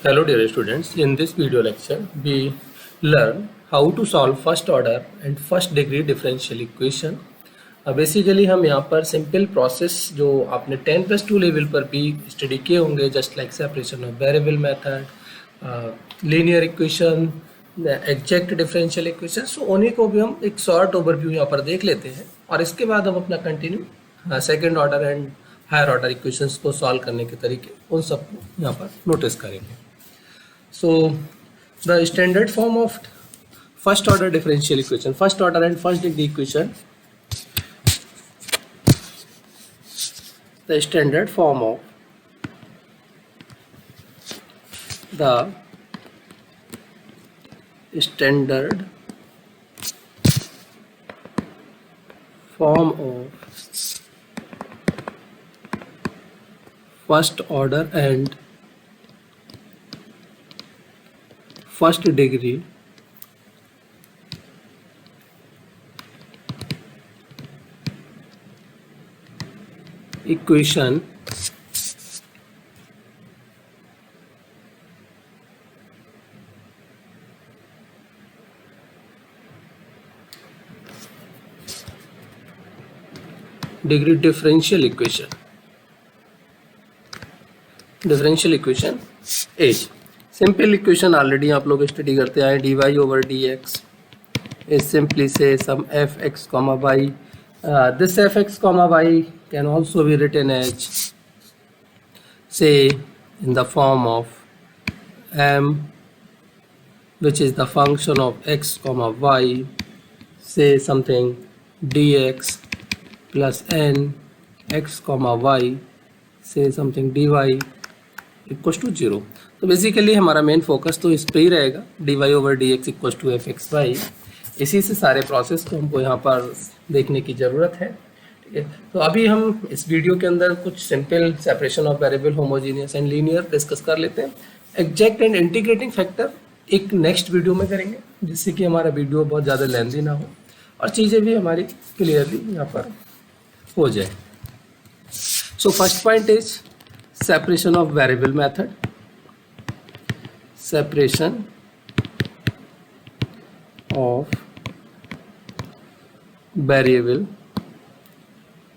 Hello dear students, in this video lecture we learn how to solve first order and first degree differential equation. Basically हम यहाँ पर simple process जो आपने 10+2 level पर भी study किए होंगे, just like separation of variable method, linear equation, exact differential equation, so उन्हीं को भी हम एक शॉर्ट ओवरव्यू यहाँ पर देख लेते हैं और इसके बाद हम अपना continue second order and higher order equations को सॉल्व करने के तरीके उन सबको यहाँ पर नोटिस करेंगे. So the standard form of first order differential equation, first order and first degree equation, the standard form of first order and first degree equation degree differential equation H. Simple equation already आप लोग study करते आए. D Y over D x is simply say some F X comma Y. This F X comma Y can also be written as say in the form of M which is the function of X comma Y, say something D X plus N X comma Y, say something D Y equal to 0. तो basically हमारा main focus तो इस पे ही रहेगा, d Y over D x equal to f x y. इसी से सारे प्रोसेस को हमको यहाँ पर देखने की ज़रूरत है. ठीक है, तो अभी हम इस वीडियो के अंदर कुछ simple separation of variable, homogeneous and linear discuss कर लेते हैं. एग्जैक्ट एंड इंटीग्रेटिंग फैक्टर एक नेक्स्ट वीडियो में करेंगे, जिससे कि हमारा वीडियो बहुत ज़्यादा लेंथी ना हो और चीज़ें भी हमारी क्लियरली यहाँ पर हो जाए. So first point is separation of variable method. Separation of variable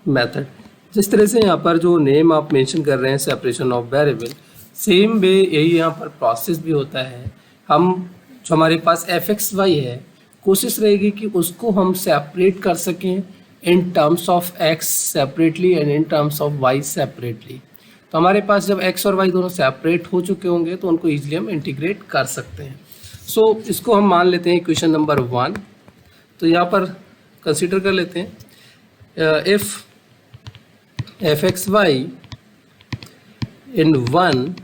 method. जिस तरह से यहाँ पर जो नेम आप मेंशन कर रहे हैं separation of variable, same way यही यहाँ पर प्रोसेस भी होता है. हम जो हमारे पास एफ एक्स वाई है, कोशिश रहेगी कि उसको हम सेपरेट कर सकें in terms of x separately and in terms of y separately. तो हमारे पास जब x और y दोनों सेपरेट हो चुके होंगे तो उनको ईजिली हम इंटीग्रेट कर सकते हैं. सो इसको हम मान लेते हैं इक्वेशन नंबर 1. तो यहाँ पर कंसीडर कर लेते हैं if f x y in 1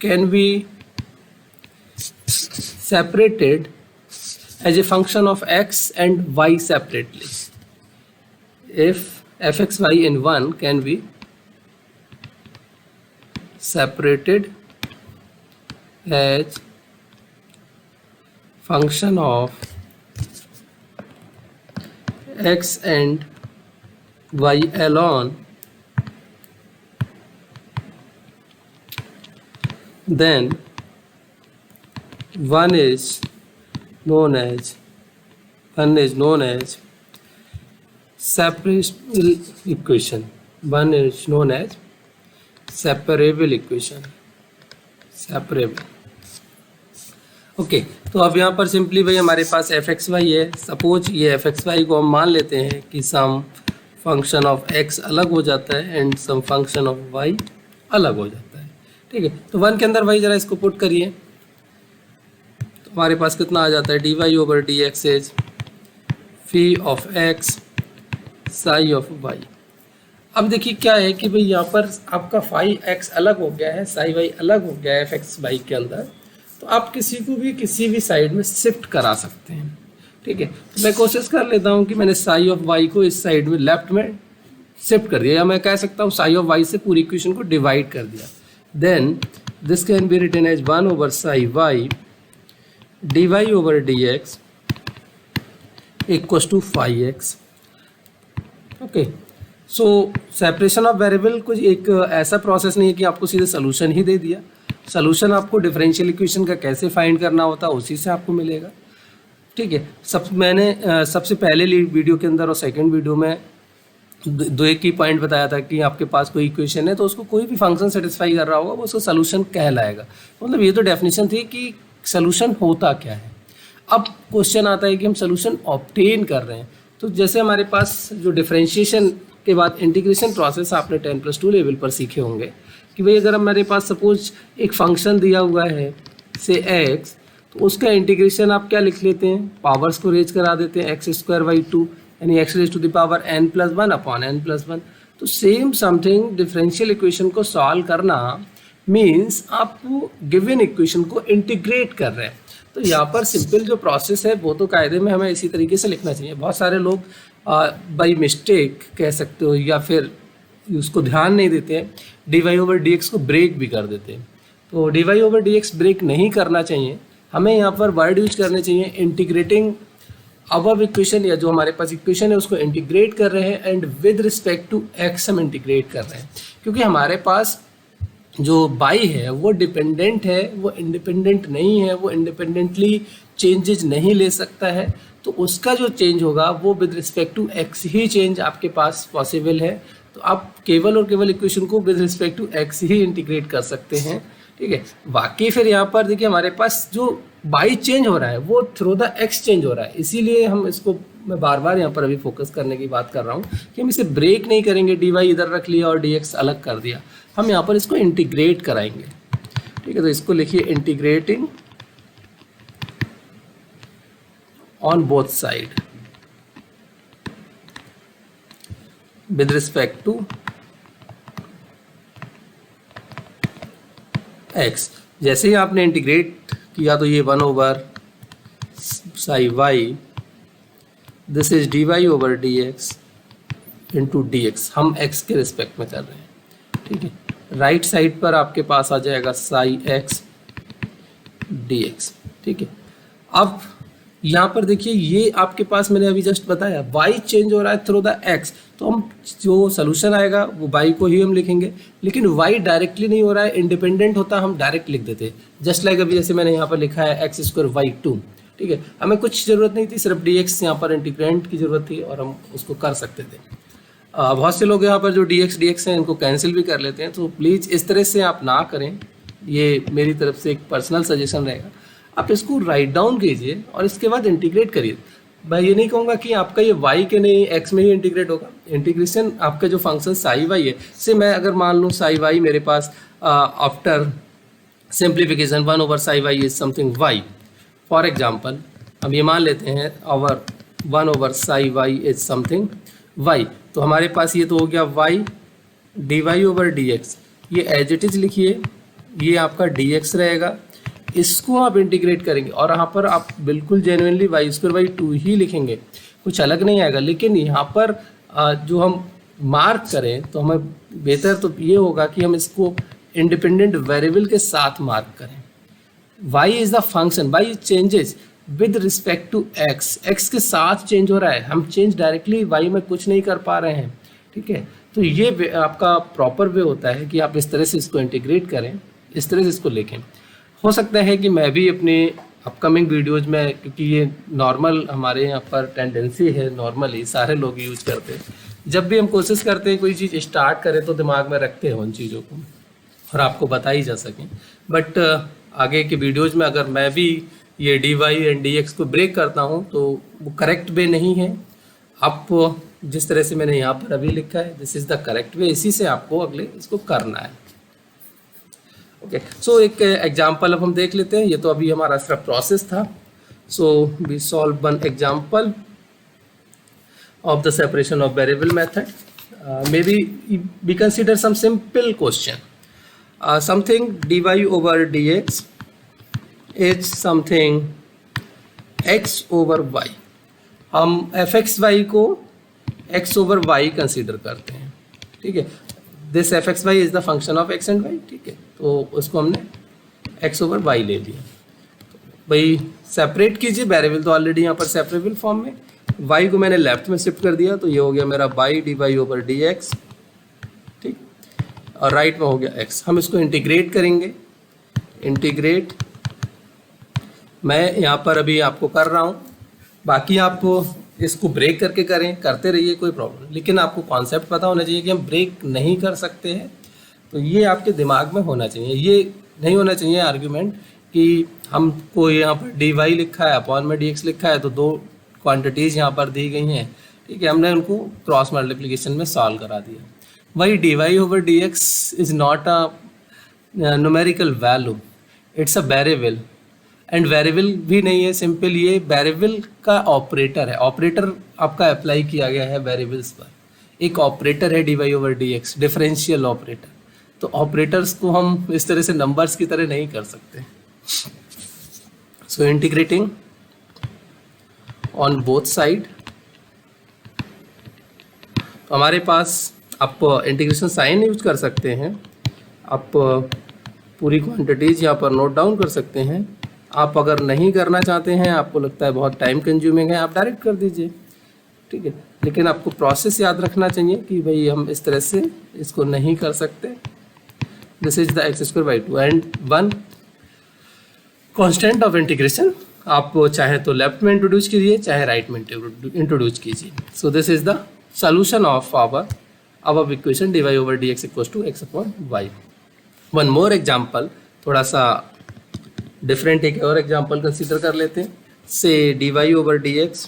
can be separated as a function of x and y separately. If f x y in 1 can be separated as function of x and y alone, then one is known as separable equation. One is known as separable equation, separable. Okay, तो अब यहाँ पर simply भाई हमारे पास F x Y है. Suppose ये F x Y को हम मान लेते हैं कि सम फंक्शन ऑफ एक्स अलग हो जाता है and some function of y अलग हो जाता है. ठीक है, तो 1 के अंदर भाई ज़रा इसको पुट करिए तो हमारे पास कितना आ जाता है. D Y over D x is phi of x psi of y. अब देखिए क्या है कि भाई यहाँ पर आपका फाई एक्स अलग हो गया है, साई वाई अलग हो गया है एफ एक्स वाई के अंदर. तो आप किसी को भी किसी भी साइड में शिफ्ट करा सकते हैं. ठीक है, तो मैं कोशिश कर लेता हूँ कि मैंने साई ऑफ वाई को इस साइड में लेफ्ट में शिफ्ट कर दिया, या मैं कह सकता हूँ साई ऑफ वाई से पूरी इक्वेशन को डिवाइड कर दिया. Then this can be written as 1 over psi y d Y over D x equals to phi x. Okay, so separation of variable कुछ एक ऐसा प्रोसेस नहीं है कि आपको सीधे सोल्यूशन ही दे दिया. सोल्यूशन आपको डिफरेंशियल इक्वेशन का कैसे फाइंड करना होता है उसी से आपको मिलेगा। ठीक है, मैंने सबसे पहले वीडियो के अंदर और सेकंड वीडियो में दो एक ही पॉइंट बताया था कि आपके पास कोई इक्वेशन है तो उसको कोई भी फंक्शन सेटिस्फाई कर रहा होगा वो उसको सोल्यूशन कहलाएगा। मतलब ये तो डेफिनेशन थी कि सोल्यूशन होता क्या है। अब क्वेश्चन आता है कि हम सोल्यूशन ऑब्टेन कर रहे हैं, तो जैसे हमारे पास जो डिफरेंशिएशन के बाद इंटीग्रेशन प्रोसेस आपने 10+2 लेवल पर सीखे होंगे कि भाई अगर हमारे पास सपोज एक फंक्शन दिया हुआ है से x, तो उसका इंटीग्रेशन आप क्या लिख लेते हैं, पावर्स को रेज करा देते हैं x² 2 यानी x raise to the power n+1 upon n+1। तो सेम समथिंग डिफरेंशियल इक्वेशन को सॉल्व करना मीन्स आप गिवन इक्वेशन को इंटीग्रेट कर रहे हैं। तो यहाँ पर सिंपल जो प्रोसेस है वो तो कायदे में हमें इसी तरीके से लिखना चाहिए। बहुत सारे लोग बाई मिस्टेक कह सकते हो या फिर उसको ध्यान नहीं देते हैं, dy/dx को ब्रेक भी कर देते हैं। तो dy/dx ब्रेक नहीं करना चाहिए, हमें यहाँ पर वर्ड यूज करने चाहिए इंटीग्रेटिंग अबव इक्वेशन, या जो हमारे पास इक्वेशन है उसको इंटीग्रेट कर रहे हैं and with respect to x हम इंटीग्रेट कर रहे हैं। क्योंकि हमारे पास जो y है वो डिपेंडेंट है, वो इंडिपेंडेंट नहीं है, वो इंडिपेंडेंटली चेंजेज नहीं ले सकता है। तो उसका जो चेंज होगा वो विद रिस्पेक्ट टू x ही चेंज आपके पास पॉसिबल है। तो आप केवल और केवल इक्वेशन को विद रिस्पेक्ट टू x ही इंटीग्रेट कर सकते हैं। ठीक है, बाकी फिर यहाँ पर देखिए हमारे पास जो y चेंज हो रहा है वो थ्रू द x चेंज हो रहा है, इसीलिए हम इसको, मैं बार बार यहाँ पर अभी फोकस करने की बात कर रहा हूँ कि हम इसे ब्रेक नहीं करेंगे, dy इधर रख लिया और dx अलग कर दिया, हम यहाँ पर इसको इंटीग्रेट कराएंगे। ठीक है, तो इसको लिखिए integrating on both side with respect to x। जैसे ही आपने इंटीग्रेट किया तो ये 1/psi this is dy/dx into dx, हम x के रिस्पेक्ट में कर रहे हैं। ठीक है, राइट साइड पर आपके पास आ जाएगा psi x dx। ठीक है, अब यहाँ पर देखिए ये आपके पास मैंने अभी जस्ट बताया y चेंज हो रहा है थ्रू द x, तो हम जो सोल्यूशन आएगा वो y को ही हम लिखेंगे, लेकिन y डायरेक्टली नहीं हो रहा है, इंडिपेंडेंट होता हम डायरेक्ट लिख देते, जस्ट लाइक अभी जैसे मैंने यहाँ पर लिखा है x² y 2। ठीक है, हमें कुछ ज़रूरत नहीं थी, सिर्फ dx यहाँ पर इंटीग्रेंट की ज़रूरत थी और हम उसको कर सकते थे। बहुत से लोग यहाँ पर जो dx हैं इनको कैंसिल भी कर लेते हैं, तो प्लीज़ इस तरह से आप ना करें, ये मेरी तरफ से एक पर्सनल सजेशन रहेगा। आप इसको राइट डाउन कीजिए और इसके बाद इंटीग्रेट करिए। मैं ये नहीं कहूँगा कि आपका ये y के नहीं x में ही इंटीग्रेट होगा, इंटीग्रेशन आपका जो फंक्शन psi y है, से मैं अगर मान लूँ psi y मेरे पास after simplification 1/psi y is something y, for example हम ये मान लेते हैं और 1/psi y is something y, तो हमारे पास ये तो हो गया y dy/dx, ये एज इट इज लिखिए, ये आपका dx रहेगा, इसको आप इंटीग्रेट करेंगे और यहाँ पर आप बिल्कुल जेन्युइनली y² 2 ही लिखेंगे, कुछ अलग नहीं आएगा। लेकिन यहाँ पर जो हम मार्क करें तो हमें बेहतर तो ये होगा कि हम इसको इंडिपेंडेंट वेरिएबल के साथ मार्क करें। y is the function, y changes with respect to x, x के साथ चेंज हो रहा है, हम चेंज डायरेक्टली y में कुछ नहीं कर पा रहे हैं। ठीक है, तो ये आपका प्रॉपर वे होता है कि आप इस तरह से इसको इंटीग्रेट करें, इस तरह से इसको लिखें। हो सकता है कि मैं भी अपने अपकमिंग वीडियोज़ में, क्योंकि ये नॉर्मल हमारे यहाँ पर टेंडेंसी है, नॉर्मली सारे लोग यूज करते हैं, जब भी हम कोशिश करते हैं कोई चीज़ स्टार्ट करें तो दिमाग में रखते हैं उन चीज़ों को और आपको बताई जा सकें। बट आगे के वीडियोज़ में अगर मैं भी ये dy एंड dx को ब्रेक करता हूँ तो वो करेक्ट वे नहीं है। आप जिस तरह से मैंने यहाँ पर अभी लिखा है this is the correct way, इसी से आपको अगले इसको करना है। ओके, सो एक एग्जाम्पल अब हम देख लेते हैं, ये तो अभी हमारा सिर्फ प्रोसेस था। So we solve one example of the separation of variable method. Maybe we consider some simple question. Something dy/dx is something x/y. हम fxy को x/y कंसीडर करते हैं। ठीक है, this fxy is the function of x and y। ठीक है, तो उसको हमने x/y ले लिया। भाई सेपरेट कीजिए, वेरिएबल तो ऑलरेडी यहाँ पर सेपरेबल फॉर्म में, y को मैंने लेफ्ट में शिफ्ट कर दिया तो ये हो गया मेरा y dy/dx। ठीक, और राइट में हो गया x। हम इसको इंटीग्रेट करेंगे इंटीग्रेट, मैं यहाँ पर अभी आपको कर रहा हूँ, बाकी आप इसको ब्रेक करके करते रहिए, कोई प्रॉब्लम, लेकिन आपको कॉन्सेप्ट पता होना चाहिए कि हम ब्रेक नहीं कर सकते हैं। तो ये आपके दिमाग में होना चाहिए, ये नहीं होना चाहिए आर्ग्यूमेंट कि हमको यहाँ पर डी वाई लिखा है अपॉन में डी एक्स लिखा है, तो दो क्वांटिटीज़ यहाँ पर दी गई हैं, ठीक है, हमने उनको क्रॉस मल्टीप्लिकेशन में सॉल्व करा दिया। वही d Y over D x is not a numerical value, it's a variable, and variable भी नहीं है, सिंपल ये वेरिएबल का ऑपरेटर है, ऑपरेटर आपका अप्लाई किया गया है वेरिएबल्स पर, एक ऑपरेटर है d Y over D x, differential operator. तो ऑपरेटर्स को हम इस तरह से नंबर्स की तरह नहीं कर सकते। So integrating on both side, तो हमारे पास आप इंटीग्रेशन साइन यूज कर सकते हैं, आप पूरी क्वांटिटीज़ यहाँ पर नोट डाउन कर सकते हैं। आप अगर नहीं करना चाहते हैं, आपको लगता है बहुत टाइम कंज्यूमिंग है, आप डायरेक्ट कर दीजिए, ठीक है, लेकिन आपको प्रोसेस याद रखना चाहिए कि भाई हम इस तरह से इसको नहीं कर सकते। This is the x square by 2 and 1 constant of integration, आप चाहे तो लेफ्ट में इंट्रोड्यूस कीजिए, चाहे राइट में इंट्रोड्यूस कीजिए। सो this is the solution of our equation dy over dx equals to x upon y. One more example, थोड़ा सा डिफरेंट एक और एग्जाम्पल कंसीडर कर लेते हैं। से dy over dx,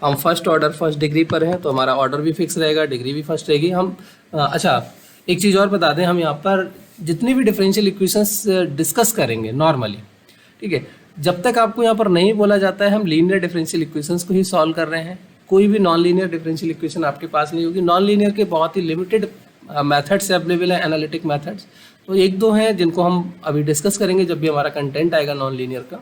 हम फर्स्ट ऑर्डर फर्स्ट डिग्री पर हैं, तो हमारा ऑर्डर भी फिक्स रहेगा, डिग्री भी फर्स्ट रहेगी। हम अच्छा एक चीज़ और बता दें, हम यहाँ पर जितनी भी डिफरेंशियल इक्वेशंस डिस्कस करेंगे नॉर्मली, ठीक है, जब तक आपको यहाँ पर नहीं बोला जाता है हम लीनियर डिफरेंशियल इक्वेशंस को ही सॉल्व कर रहे हैं, कोई भी नॉन लीनियर डिफरेंशियल इक्वेशन आपके पास नहीं होगी। नॉन लीनियर के बहुत ही लिमिटेड मेथड्स अवेलेबल हैं, एनालिटिक मेथड्स, तो एक दो हैं जिनको हम अभी डिस्कस करेंगे, जब भी हमारा कंटेंट आएगा नॉन लीनियर का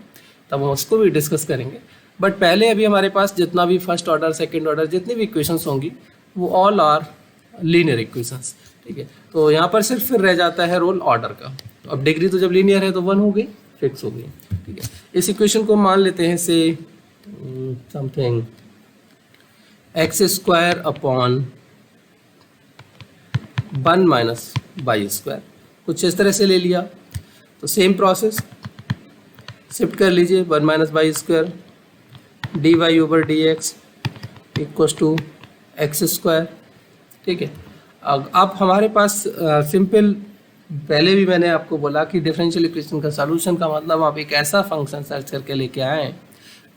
तब हम उसको भी डिस्कस करेंगे। बट पहले अभी हमारे पास जितना भी फर्स्ट ऑर्डर सेकेंड ऑर्डर जितनी भी इक्वेशंस होंगी वो ऑल आर लीनियर इक्वेशंस, ठीक है। तो यहाँ पर सिर्फ फिर रह जाता है रोल ऑर्डर का। तो अब डिग्री तो जब लीनियर है तो 1 हो गई, फिक्स हो गई, ठीक है। इस इक्वेशन को मान लेते हैं से something x square upon 1 minus y square, कुछ इस तरह से ले लिया। तो सेम प्रोसेस शिफ्ट कर लीजिए, 1 minus y square d Y over D x equals to x square, ठीक है। अब हमारे पास सिंपल, पहले भी मैंने आपको बोला कि डिफरेंशियल इक्वेशन का सॉल्यूशन का मतलब आप एक ऐसा फंक्शन सर्च करके लेके आएँ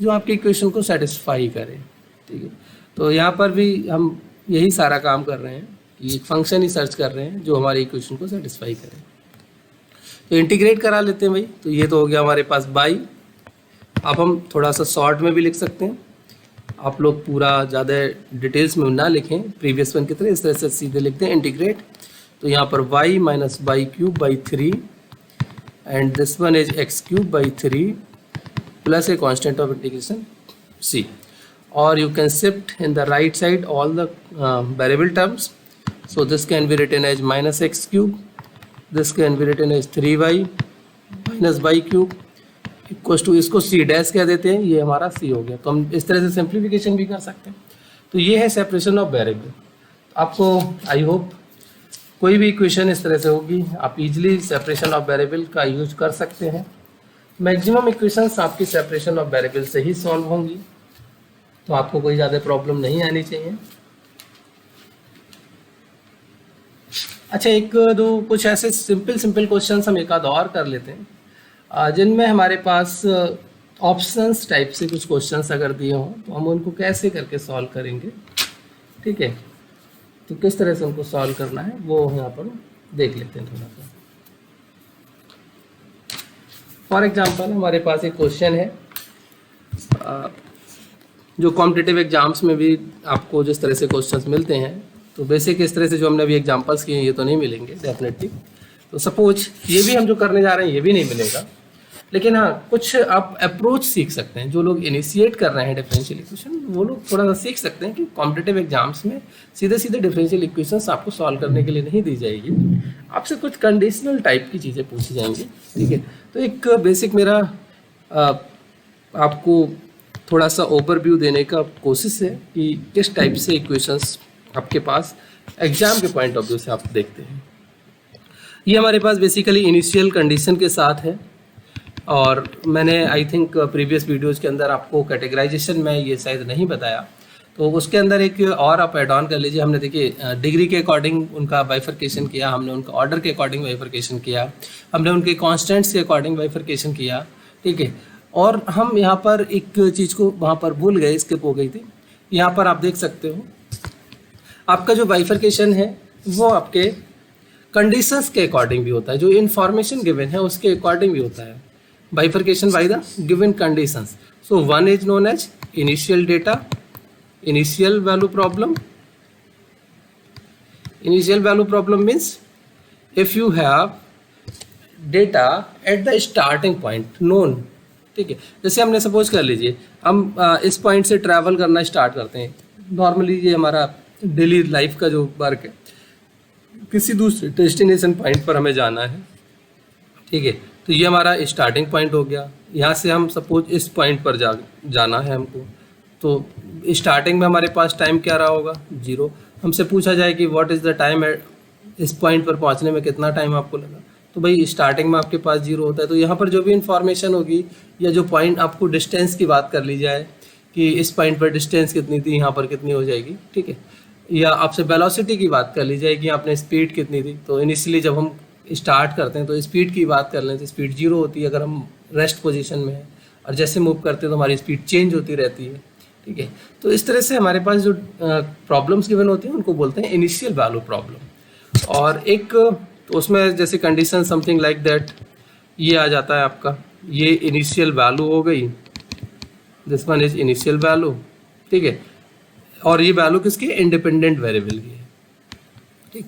जो आपकी इक्वेशन को सेटिस्फाई करे, ठीक है। तो यहाँ पर भी हम यही सारा काम कर रहे हैं कि एक फंक्शन ही सर्च कर रहे हैं जो हमारी इक्वेशन को सेटिस्फाई करे। तो इंटीग्रेट करा लेते हैं भाई, तो ये तो हो गया हमारे पास बाई। अब हम थोड़ा सा शॉर्ट में भी लिख सकते हैं, आप लोग पूरा ज़्यादा डिटेल्स में ना लिखें, प्रीवियस वन की तरह इस तरह से सीधे लिखते हैं इंटीग्रेट। तो यहाँ पर y minus y cube by 3 and this one is x cube by 3 plus a constant of integration c, or you can shift in the right side all the variable terms. So this can be written as minus x cube, this can be written as 3y minus y cube equals to, इसको c dash कह देते हैं, ये हमारा c हो गया। तो हम इस तरह से सिंप्लीफिकेशन भी कर सकते हैं। तो ये है सेपरेशन ऑफ वेरिएबल। आपको आई होप कोई भी इक्वेशन इस तरह से होगी, आप इजीली सेपरेशन ऑफ वेरिएबल का यूज कर सकते हैं। मैक्सिमम इक्वेशंस आपकी सेपरेशन ऑफ वेरिएबल से ही सॉल्व होंगी, तो आपको कोई ज़्यादा प्रॉब्लम नहीं आनी चाहिए। अच्छा, एक दो कुछ ऐसे सिंपल क्वेश्चंस हम एक आध और कर लेते हैं जिनमें हमारे पास ऑप्शंस टाइप से कुछ क्वेश्चंस अगर दिए हों तो हम उनको कैसे करके सॉल्व करेंगे, ठीक है। तो किस तरह से उनको सॉल्व करना है वो यहाँ पर देख लेते हैं थोड़ा सा। फॉर एग्जाम्पल हमारे पास एक क्वेश्चन है जो कॉम्पिटिटिव एग्जाम्स में भी आपको जिस तरह से क्वेश्चंस मिलते हैं, तो बेसिक इस तरह से जो हमने अभी एग्जांपल्स किए हैं ये तो नहीं मिलेंगे डेफिनेटली। तो सपोज ये भी हम जो करने जा रहे हैं ये भी नहीं मिलेगा, लेकिन हाँ कुछ आप अप्रोच सीख सकते हैं। जो लोग इनिशिएट कर रहे हैं डिफरेंशियल इक्वेशन वो लोग थोड़ा सा सीख सकते हैं कि कॉम्पिटिटिव एग्जाम्स में सीधे सीधे डिफरेंशियल इक्वेशंस आपको सॉल्व करने के लिए नहीं दी जाएगी, आपसे कुछ कंडीशनल टाइप की चीज़ें पूछी जाएंगी, ठीक है। तो एक बेसिक मेरा आपको थोड़ा सा ओवरव्यू देने का कोशिश है कि किस टाइप से इक्वेशंस आपके पास एग्जाम के पॉइंट ऑफ व्यू से आप देखते हैं। ये हमारे पास बेसिकली इनिशियल कंडीशन के साथ है, और मैंने आई थिंक प्रीवियस वीडियोज़ के अंदर आपको कैटेगराइजेशन में ये शायद नहीं बताया, तो उसके अंदर एक और आप ऐड ऑन कर लीजिए। हमने देखिए डिग्री के अकॉर्डिंग उनका बाइफर्केशन किया, हमने उनका ऑर्डर के अकॉर्डिंग बाइफर्केशन किया, हमने उनके कॉन्स्टेंट्स के अकॉर्डिंग बाइफर्केशन किया, ठीक है। और हम यहाँ पर एक चीज़ को वहाँ पर भूल गए, स्किप हो गई थी। यहाँ पर आप देख सकते हो आपका जो बाइफर्केशन है वो आपके कंडीशंस के अकॉर्डिंग भी होता है, जो इन्फॉर्मेशन गिवन है उसके अकॉर्डिंग भी होता है। Bifurcation by the given conditions. So one is known as initial data, initial value problem. Initial value problem means if you have data at the starting point known, ठीक है। जैसे हमने suppose कर लीजिए हम इस पॉइंट से ट्रैवल करना स्टार्ट करते हैं। नॉर्मली ये हमारा डेली लाइफ का जो वर्क है, किसी दूसरे डेस्टिनेशन पॉइंट पर हमें जाना है, ठीक है। तो ये हमारा स्टार्टिंग पॉइंट हो गया। यहाँ से हम सपोज इस पॉइंट पर जाना है हमको, तो स्टार्टिंग में हमारे पास टाइम क्या रहा होगा, 0। हमसे पूछा जाए कि what is the time at, इस पॉइंट पर पहुंचने में कितना टाइम आपको लगा, तो भाई स्टार्टिंग में आपके पास 0 होता है। तो यहाँ पर जो भी इंफॉर्मेशन होगी या जो पॉइंट आपको डिस्टेंस की बात कर ली जाए कि इस पॉइंट पर डिस्टेंस कितनी थी, यहाँ पर कितनी हो जाएगी, ठीक है। या आपसे वेलोसिटी की बात कर ली जाए कि आपने स्पीड कितनी थी, तो इनिशियली जब हम स्टार्ट करते हैं तो स्पीड की बात कर लें तो स्पीड 0 होती है अगर हम रेस्ट पोजीशन में है, और जैसे मूव करते हैं तो हमारी स्पीड चेंज होती रहती है, ठीक है। तो इस तरह से हमारे पास जो प्रॉब्लम्स गिवन होती हैं उनको बोलते हैं इनिशियल वैल्यू प्रॉब्लम। और एक तो उसमें जैसे कंडीशन समथिंग लाइक दैट ये आ जाता है आपका, ये इनिशियल वैल्यू हो गई, this one is initial value, ठीक है। और ये वैल्यू किसकी, इंडिपेंडेंट वेरिएबल की है, ठीक।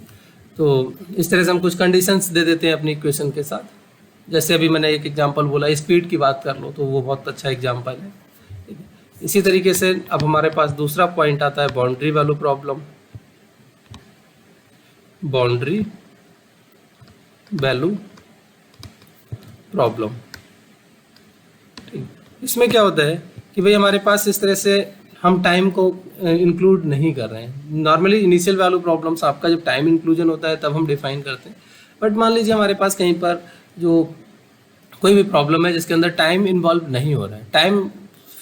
तो इस तरह से हम कुछ कंडीशंस दे देते हैं अपनी इक्वेशन के साथ। जैसे अभी मैंने एक एग्जांपल बोला, स्पीड की बात कर लो, तो वो बहुत अच्छा एग्जांपल है, ठीक है। इसी तरीके से अब हमारे पास दूसरा पॉइंट आता है boundary value problem. Boundary value problem, ठीक। इसमें क्या होता है कि भाई हमारे पास इस तरह से हम टाइम को इंक्लूड नहीं कर रहे हैं। नॉर्मली इनिशियल वैल्यू प्रॉब्लम्स आपका जब टाइम इंक्लूजन होता है तब हम डिफाइन करते हैं, बट मान लीजिए हमारे पास कहीं पर जो कोई भी प्रॉब्लम है जिसके अंदर टाइम इन्वॉल्व नहीं हो रहा है, टाइम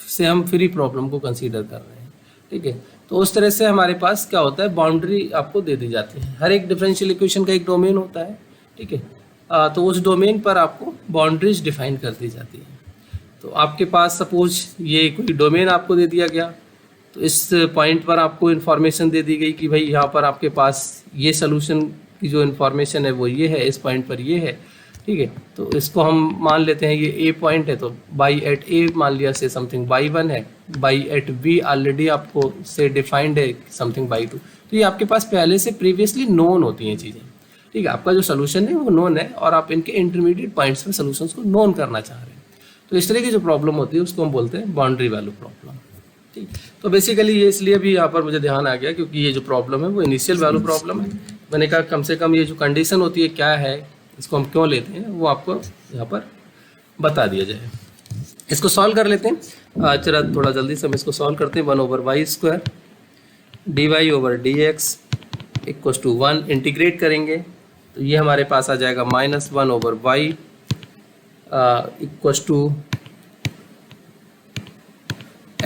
से हम फ्री प्रॉब्लम को कंसीडर कर रहे हैं, ठीक है। तो उस तरह से हमारे पास क्या होता है, बाउंड्री आपको दे दी जाती है। हर एक डिफरेंशियल इक्वेशन का एक डोमेन होता है, ठीक है। तो उस डोमेन पर आपको बाउंड्रीज डिफाइन कर दी जाती है। तो आपके पास सपोज ये कोई डोमेन आपको दे दिया गया, तो इस पॉइंट पर आपको इन्फॉर्मेशन दे दी गई कि भाई यहाँ पर आपके पास ये सोल्यूशन की जो इन्फॉर्मेशन है वो ये है, इस पॉइंट पर ये है, ठीक है। तो इसको हम मान लेते हैं ये ए पॉइंट है, तो बाई एट ए मान लिया से समथिंग बाई 1 है, बाई एट बी ऑलरेडी आपको से डिफाइंड है समथिंग बाई 2। तो ये आपके पास पहले से प्रीवियसली नोन होती हैं चीज़ें, ठीक है। आपका जो सोल्यूशन है वो नोन है और आप इनके इंटरमीडिएट पॉइंट्स में सोल्यूशंस को नोन करना चाह रहे हैं। तो इस तरह की जो प्रॉब्लम होती है उसको हम बोलते हैं बाउंड्री वैल्यू प्रॉब्लम, ठीक। तो बेसिकली ये इसलिए भी यहाँ पर मुझे ध्यान आ गया क्योंकि ये जो प्रॉब्लम है वो इनिशियल वैल्यू प्रॉब्लम है। मैंने कहा कम से कम ये जो कंडीशन होती है क्या है, इसको हम क्यों लेते हैं, वो आपको यहाँ पर बता दिया जाए। इसको सॉल्व कर लेते हैं। चला थोड़ा जल्दी से हम इसको सॉल्व करते हैं। 1/y² dy/dx = 1 इंटीग्रेट करेंगे तो ये हमारे पास आ जाएगा -1/y =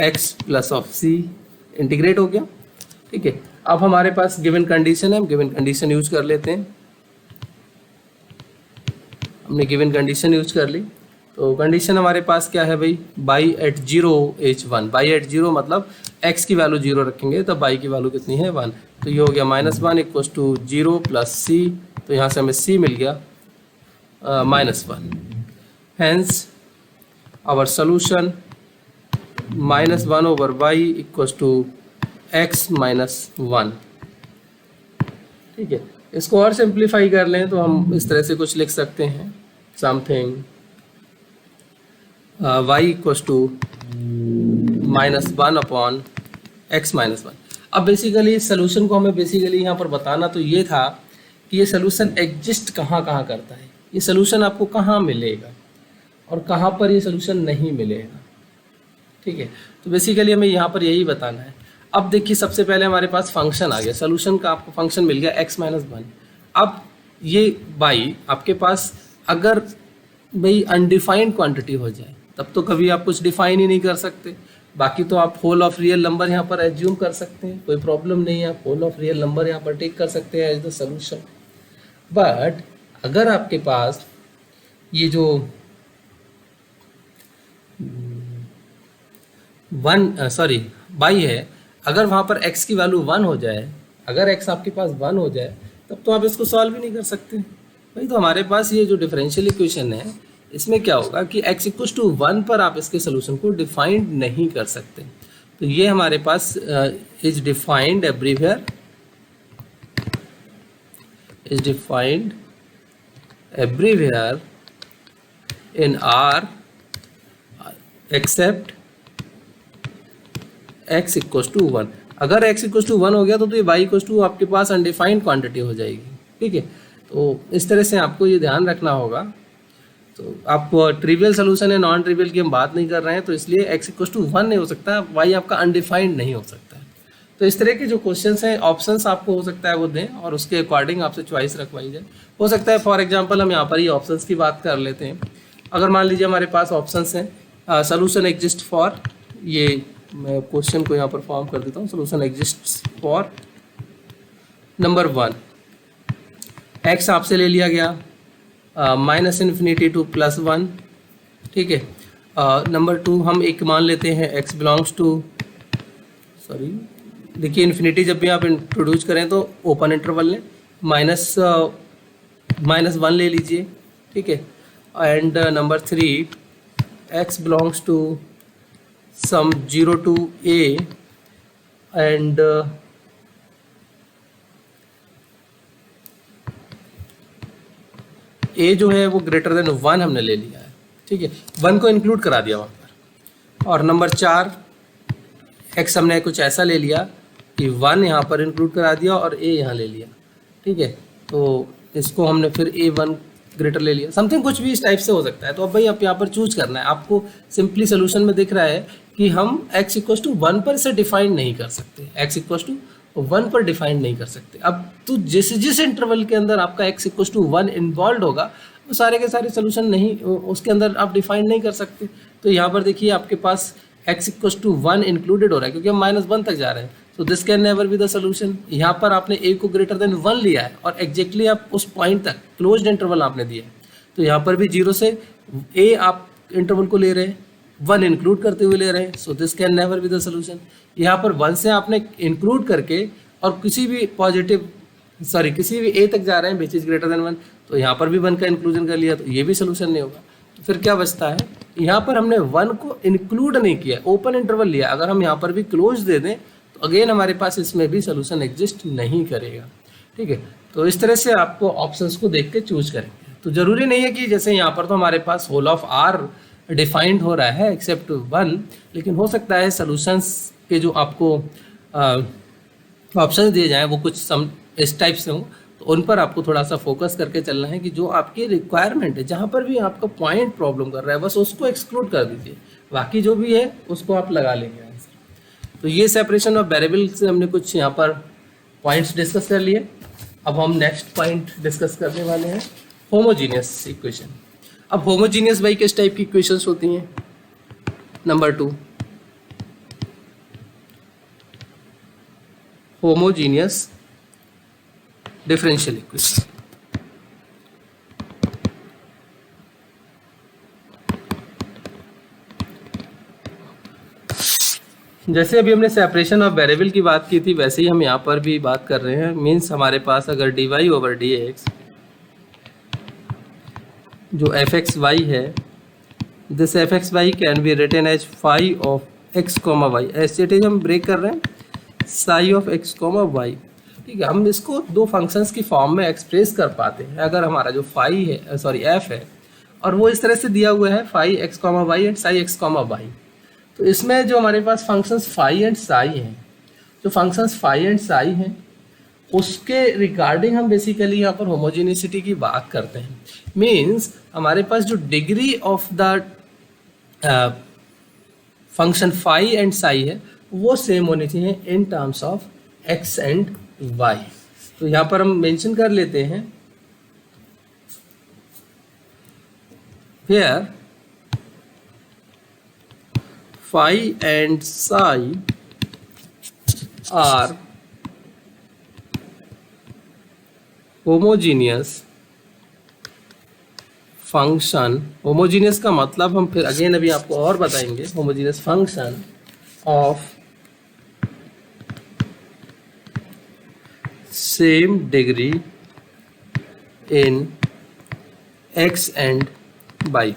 x + c। इंटीग्रेट हो गया, ठीक है। अब हमारे पास गिवन कंडीशन है, हम गिवन कंडीशन यूज कर लेते हैं। हमने गिवन कंडीशन यूज कर ली, तो कंडीशन हमारे पास क्या है भाई, by eight 0 h1। By eight 0 मतलब x की वैल्यू 0 रखेंगे तो बाई की वैल्यू कितनी है, 1। तो ये हो गया -1 = 0 + c। तो यहाँ से हमें c मिल गया -1। Hence our solution -1/y = x - 1, ठीक है। इसको और सिंप्लीफाई कर लें तो हम इस तरह से कुछ लिख सकते हैं, समथिंग y = -1/x - 1। अब बेसिकली सोल्यूशन को हमें बेसिकली यहाँ पर बताना तो ये था कि ये सोल्यूशन एग्जिस्ट कहाँ कहाँ करता है, ये सोल्यूशन आपको कहाँ मिलेगा और कहाँ पर ये सोल्यूशन नहीं मिलेगा, ठीक है। तो बेसिकली हमें यहाँ पर यही बताना है। अब देखिए सबसे पहले हमारे पास फंक्शन आ गया, सोल्यूशन का आपको फंक्शन मिल गया x - 1। अब ये बाई आपके पास अगर भाई अनडिफाइंड क्वांटिटी हो जाए, तब तो कभी आप कुछ डिफाइन ही नहीं कर सकते। बाकी तो आप होल ऑफ रियल नंबर यहाँ पर एज्यूम कर सकते हैं, कोई प्रॉब्लम नहीं है, आप होल ऑफ रियल नंबर यहाँ पर टेक कर सकते हैं एज द सोल्यूशन। बट अगर आपके पास ये जो बाई है, अगर वहाँ पर x की वैल्यू 1 हो जाए, अगर x आपके पास 1 हो जाए, तब तो आप इसको सॉल्व ही नहीं कर सकते भाई। तो हमारे पास ये जो डिफरेंशियल इक्वेशन है, इसमें क्या होगा कि x इक्वल टू 1 पर आप इसके सोल्यूशन को डिफाइंड नहीं कर सकते। तो ये हमारे पास is defined everywhere, is defined everywhere in R except x equal to 1। अगर x इक्वल टू 1 हो गया तो ये y इक्वल टू आपके पास अनडिफाइंड क्वांटिटी हो जाएगी, ठीक है। तो इस तरह से आपको ये ध्यान रखना होगा। तो आप ट्रिवियल सोल्यूशन है, नॉन ट्रिवियल की हम बात नहीं कर रहे हैं, तो इसलिए x इक्वल टू 1 नहीं हो सकता, y आपका अनडिफाइंड नहीं हो सकता। तो इस तरह के जो क्वेश्चंस हैं, ऑप्शंस आपको हो सकता है वो दें और उसके अकॉर्डिंग आपसे चॉइस रखवाई जाए। हो सकता है फॉर एग्जांपल हम यहाँ पर ये ऑप्शंस की बात कर लेते हैं। अगर मान लीजिए हमारे पास ऑप्शंस हैं सोल्यूशन एग्जिस्ट फॉर, ये मैं क्वेश्चन को यहाँ पर फॉर्म कर देता हूँ, solution exist for number 1, x आपसे ले लिया गया -∞ टू +1, ठीक है। नंबर 2 हम एक मान लेते हैं x बिलोंग्स टू, देखिए इन्फिनिटी जब भी आप इंट्रोड्यूस करें तो ओपन इंटरवल लें, -1 ले लीजिए, ठीक है। And number 3 x belongs to some 0 to a and a जो है वो ग्रेटर देन 1 हमने ले लिया है, ठीक है, 1 को इंक्लूड करा दिया वहाँ पर। और नंबर 4 x हमने कुछ ऐसा ले लिया कि 1 यहाँ पर इंक्लूड करा दिया और a यहाँ ले लिया, ठीक है। तो इसको हमने फिर a1 ग्रेटर ले लिया, समथिंग कुछ भी इस टाइप से हो सकता है। तो अब भाई आप यहाँ पर चूज करना है, आपको सिंपली सोल्यूशन में दिख रहा है कि हम x इक्वल टू 1 पर इसे डिफाइन नहीं कर सकते, x इक्वल टू 1 पर डिफाइन नहीं कर सकते। अब तो जिस इंटरवल के अंदर आपका x इक्वल टू 1 इन्वॉल्व होगा, वो सारे के सारे सोल्यूशन नहीं, उसके अंदर आप डिफाइन नहीं कर सकते। तो यहाँ पर देखिए आपके पास x इक्वल टू 1 इंक्लूडेड हो रहा है क्योंकि हम -1 तक जा रहे हैं। तो this can never be the solution. यहाँ पर आपने a को ग्रेटर देन 1 लिया है और एग्जैक्टली आप उस पॉइंट तक क्लोज्ड इंटरवल आपने दिया है। तो यहाँ पर भी 0 से a आप इंटरवल को ले रहे हैं, 1 इंक्लूड करते हुए ले रहे हैं, so this can never be the solution. यहाँ पर 1 से आपने इंक्लूड करके और किसी भी किसी भी a तक जा रहे हैं विच इज ग्रेटर देन 1, तो यहाँ पर भी 1 का इंक्लूजन कर लिया, तो ये भी सोल्यूशन नहीं होगा। तो फिर क्या बचता है, यहाँ पर हमने 1 को इंक्लूड नहीं किया, ओपन इंटरवल लिया। अगर हम यहाँ पर भी क्लोज दे दें तो अगेन हमारे पास इसमें भी सोल्यूशन एग्जिस्ट नहीं करेगा, ठीक है। तो इस तरह से आपको ऑप्शंस को देख के चूज करेंगे। तो जरूरी नहीं है कि जैसे यहाँ पर तो हमारे पास होल ऑफ आर डिफाइंड हो रहा है एक्सेप्ट 1, लेकिन हो सकता है सोल्यूशंस के जो आपको ऑप्शंस दिए जाएं वो कुछ सम इस टाइप से हों, तो उन पर आपको थोड़ा सा फोकस करके चलना है कि जो आपकी रिक्वायरमेंट है, जहाँ पर भी आपका पॉइंट प्रॉब्लम कर रहा है बस उसको एक्सक्लूड कर दीजिए, बाकी जो भी है उसको आप लगा लेंगे आंसर। तो ये सेपरेशन ऑफ वेरिएबल से हमने कुछ यहाँ पर पॉइंट्स डिस्कस कर लिए। अब हम नेक्स्ट पॉइंट डिस्कस करने वाले हैं होमोजीनियस इक्वेशन। अब होमोजीनियस भाई किस टाइप की इक्वेशंस होती हैं? Number 2 homogeneous differential equation. जैसे अभी हमने सेपरेशन ऑफ वेरिएबल की बात की थी, वैसे ही हम यहाँ पर भी बात कर रहे हैं। मीन्स हमारे पास अगर dy ओवर dx जो fxy है, this fxy can be written as phi of x comma y, ऐसे हम ब्रेक कर रहे हैं psi of x comma y, ठीक है। हम इसको दो फंक्शंस की फॉर्म में एक्सप्रेस कर पाते हैं। अगर हमारा जो फाई है f है और वो इस तरह से दिया हुआ है phi x comma y and psi x comma y, तो इसमें जो हमारे पास फंक्शंस फाई एंड साई हैं, जो फंक्शंस फाई एंड साई हैं उसके रिगार्डिंग हम बेसिकली यहाँ पर होमोजेनिसिटी की बात करते हैं। मीन्स हमारे पास जो degree of the function phi and psi है वो सेम होनी चाहिए in terms of x and y. तो यहाँ पर हम मेंशन कर लेते हैं here phi and psi are homogeneous function. Homogeneous का मतलब हम फिर अगेन अभी आपको और बताएंगे। Homogeneous function of same degree in x and y.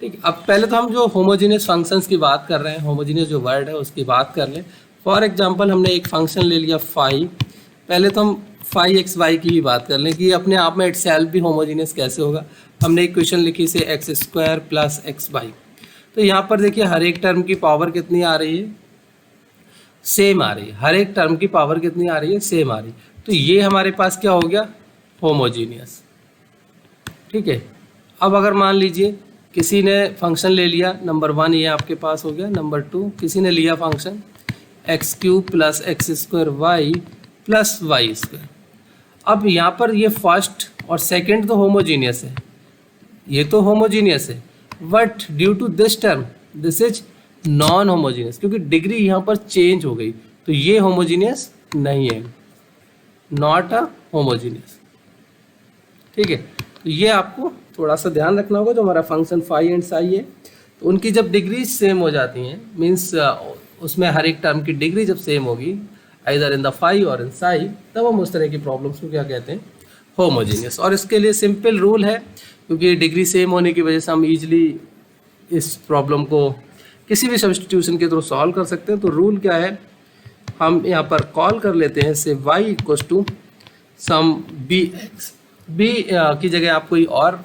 ठीक है, अब पहले तो हम जो होमोजीनियस फंक्शंस की बात कर रहे हैं, होमोजीनियस जो वर्ड है उसकी बात कर लें। फॉर एग्जांपल हमने एक फंक्शन ले लिया फाई, पहले तो हम फाई एक्स वाई की ही बात कर लें कि अपने आप में इटसेल्फ भी होमोजीनियस कैसे होगा। हमने इक्वेशन लिखी से x square plus x y, तो यहाँ पर देखिए हर एक टर्म की पावर कितनी आ रही है, सेम आ रही है। हर एक टर्म की पावर कितनी आ रही है, सेम आ रही है। तो ये हमारे पास क्या हो गया, होमोजीनियस। ठीक है, अब अगर मान लीजिए किसी ने फंक्शन ले लिया, नंबर 1 ये आपके पास हो गया, नंबर 2 किसी ने लिया function x cube plus x square y plus y square. अब यहाँ पर ये फर्स्ट और सेकंड तो होमोजीनियस है, ये तो होमोजीनियस है, but due to this term this is non homogeneous, क्योंकि डिग्री यहाँ पर चेंज हो गई, तो ये होमोजीनियस नहीं है, नॉट अ होमोजीनियस। ठीक है, तो ये आपको थोड़ा सा ध्यान रखना होगा। जो हमारा फंक्शन फाई एंड साई है, तो उनकी जब डिग्री सेम हो जाती हैं, मीन्स उसमें हर एक टर्म की डिग्री जब सेम होगी आइदर इन द फाई और इन साई, तब हम उस तरह की प्रॉब्लम्स को क्या कहते हैं, होमोजीनियस। और इसके लिए सिंपल रूल है, क्योंकि डिग्री सेम होने की वजह से हम ईजिली इस प्रॉब्लम को किसी भी सब्स्टिट्यूशन के थ्रू सॉल्व कर सकते हैं। तो रूल क्या है, हम यहाँ पर कॉल कर लेते हैं से y equals to some b x. B की जगह आप कोई और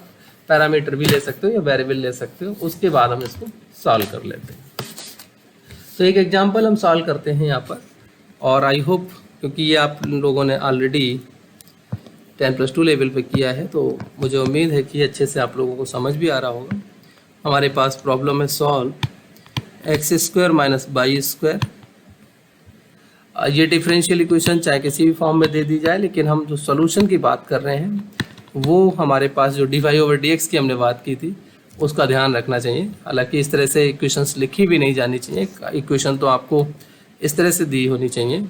पैरामीटर भी ले सकते हो या वेरिएबल ले सकते हो, उसके बाद हम इसको सॉल्व कर लेते हैं। तो एक एग्जांपल हम सॉल्व करते हैं यहाँ पर, और आई होप क्योंकि ये आप लोगों ने ऑलरेडी 10+2 लेवल पे किया है, तो मुझे उम्मीद है कि अच्छे से आप लोगों को समझ भी आ रहा होगा। हमारे पास प्रॉब्लम है solve x square minus y square. ये डिफरेंशियल इक्वेशन चाहे किसी भी फॉर्म में दे दी जाए, लेकिन हम जो सॉल्यूशन की बात कर रहे हैं वो हमारे पास जो dy/dx की हमने बात की थी उसका ध्यान रखना चाहिए। हालांकि इस तरह से इक्वेशंस लिखी भी नहीं जानी चाहिए, इक्वेशन तो आपको इस तरह से दी होनी चाहिए,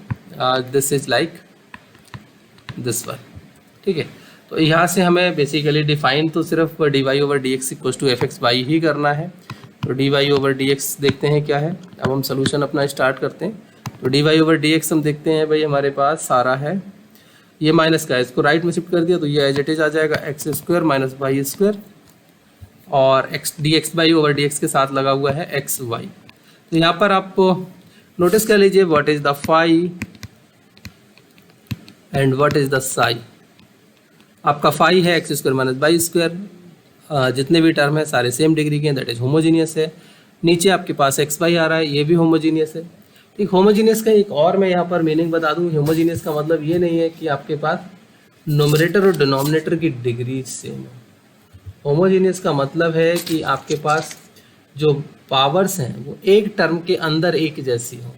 this is like this one. ठीक है, तो यहाँ से हमें बेसिकली डिफाइन तो सिर्फ dy/dx इक्वल्स टू fxy ही करना है। तो dy/dx देखते हैं क्या है। अब हम सोल्यूशन अपना स्टार्ट करते हैं। तो dy/dx हम देखते हैं भाई हमारे पास सारा है, ये माइनस का है, इसको राइट में शिफ्ट कर दिया तो ये एज इट इज आ जाएगा x square minus y square, और dx/dx के साथ लगा हुआ है एक्स वाई। तो यहाँ पर आप नोटिस कर लीजिए what is the phi and what is the psi. आपका फाई है x square minus y square, जितने भी टर्म है सारे सेम डिग्री के हैं, दैट इज होमोजीनियस है। नीचे आपके पास एक्स वाई आ रहा है, ये भी होमोजीनियस है। ठीक, होमोजीनियस का एक और मैं यहाँ पर मीनिंग बता दूँ, होमोजीनियस का मतलब ये नहीं है कि आपके पास नोमरेटर और डिनोमिनेटर की डिग्री सेम है। होमोजीनियस का मतलब है कि आपके पास जो पावर्स हैं वो एक टर्म के अंदर एक जैसी हो।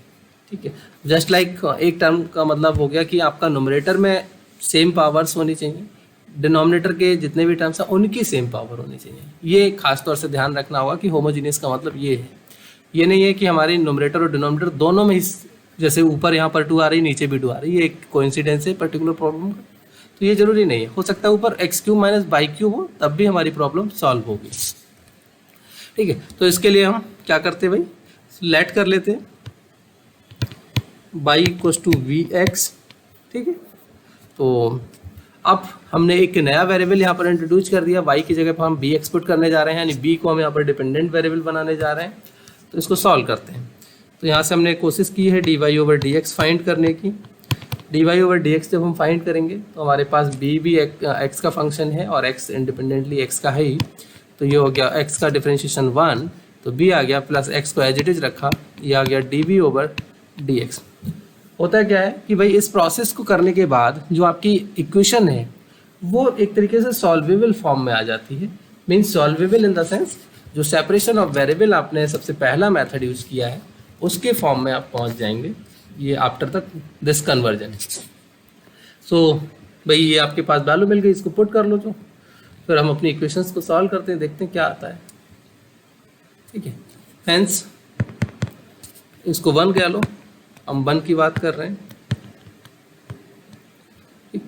ठीक है, जस्ट लाइक एक टर्म का मतलब हो गया कि आपका नोमरेटर में सेम पावर्स होनी चाहिए, डिनोमिनेटर के जितने भी टर्म्स हैं उनकी सेम पावर होनी चाहिए। ये खास तौर से ध्यान रखना होगा कि होमोजीनियस का मतलब ये है, ये नहीं है कि हमारी नोमरेटर और डिनोमिनेटर दोनों में जैसे ऊपर यहाँ पर 2 आ रही नीचे भी 2 आ रही है, ये एक कोइंसिडेंस है पर्टिकुलर प्रॉब्लम का। तो ये जरूरी नहीं है, हो सकता है ऊपर x cube minus y cube हो, तब भी हमारी प्रॉब्लम सॉल्व होगी। ठीक है, तो इसके लिए हम क्या करते हैं भाई, लेट कर लेते हैं y equals to v x. ठीक है, तो अब हमने एक नया वेरिएबल यहाँ पर इंट्रोड्यूस कर दिया, y की जगह पर हम b एक्सपुट करने जा रहे हैं, यानी b को हम यहाँ पर डिपेंडेंट वेरिएबल बनाने जा रहे हैं। तो इसको सॉल्व करते हैं। तो यहाँ से हमने कोशिश की है dy/dx फाइंड करने की। dy/dx जब हम फाइंड करेंगे तो हमारे पास b भी x का फंक्शन है और x इंडिपेंडेंटली x का है ही, तो ये हो गया x का डिफरेंशिएशन 1, तो b आ गया प्लस x को एज इट इज रखा, ये आ गया dv/dx। होता क्या है कि भाई इस प्रोसेस को करने के बाद जो आपकी इक्वेशन है वो एक तरीके से सॉल्वेबल फॉर्म में आ जाती है। Means solvable in the sense जो सेपरेशन ऑफ वेरिएबल आपने सबसे पहला मेथड यूज किया है उसके फॉर्म में आप पहुंच जाएंगे, ये आफ्टर तक दिस कन्वर्जन। सो भाई ये आपके पास वैल्यू मिल गई, इसको पुट कर लो। जो फिर हम अपनी इक्वेशंस को सॉल्व करते हैं, देखते हैं क्या आता है। ठीक है। हेंस इसको 1 कह लो, हम 1 की बात कर रहे हैं।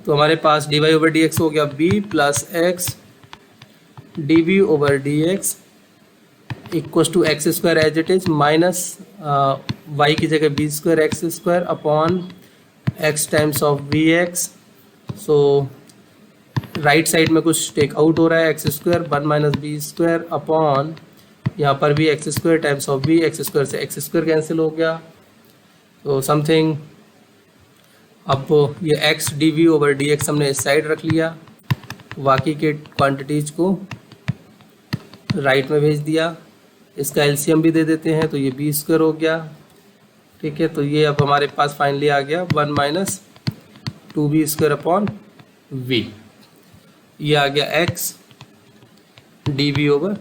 तो हमारे पास dy ओवर dx हो गया b plus x dv over dx equals to x square as it is minus y की जगह b square x square upon x times of v x. So right side में कुछ take out हो रहा है, x square 1 minus b square upon यहाँ पर भी x square times of b, x square से एक्स स्क्वायर कैंसिल हो गया, तो समथिंग। अब ये x d v over D x हमने इस साइड रख लिया, बाकी के क्वांटिटीज को राइट में भेज दिया, इसका एलसीएम भी दे देते हैं, तो ये बी स्क्वायर हो गया। ठीक है, तो ये अब हमारे पास फाइनली आ गया 1 minus 2b square upon v। ये आ गया x dv ओवर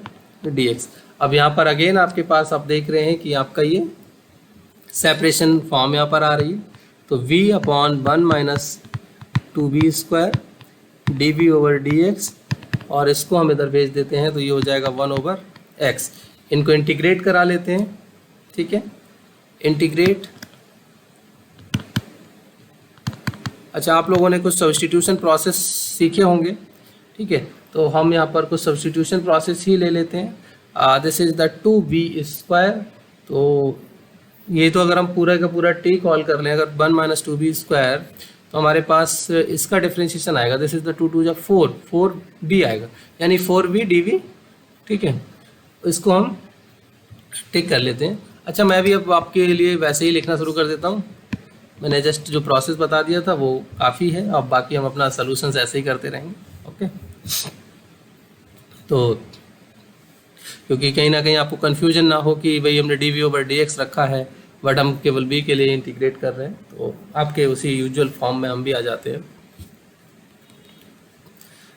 dx। अब यहाँ पर अगेन आपके पास आप देख रहे हैं कि आपका ये सेपरेशन फॉर्म यहाँ पर आ रही है, तो v upon 1 minus 2b square dv over dx, और इसको हम इधर भेज देते हैं, तो ये हो जाएगा 1 ओवर x। इनको इंटीग्रेट करा लेते हैं। ठीक है, इंटीग्रेट। अच्छा, आप लोगों ने कुछ सब्स्टिट्यूशन प्रोसेस सीखे होंगे। ठीक है, तो हम यहाँ पर कुछ सब्स्टिट्यूशन प्रोसेस ही ले लेते हैं। This is the 2b square, तो ये तो अगर हम पूरा का पूरा टी कॉल कर लें, अगर 1 माइनस 2b स्क्वायर, तो हमारे पास इसका डिफ्रेंशिएशन आएगा, दिस इज द 2 2 4b आएगा, यानी 4b dv। ठीक है, इसको हम टिक कर लेते हैं। अच्छा, मैं भी अब आपके लिए वैसे ही लिखना शुरू कर देता हूँ। मैंने जस्ट जो प्रोसेस बता दिया था वो काफ़ी है, अब बाकी हम अपना सॉल्यूशंस ऐसे ही करते रहेंगे। ओके, तो क्योंकि कहीं ना कहीं आपको कन्फ्यूजन ना हो कि भाई हमने d v over D x रखा है बट हम केवल बी के लिए इंटीग्रेट कर रहे हैं, तो आपके उसी यूजुअल फॉर्म में हम भी आ जाते हैं।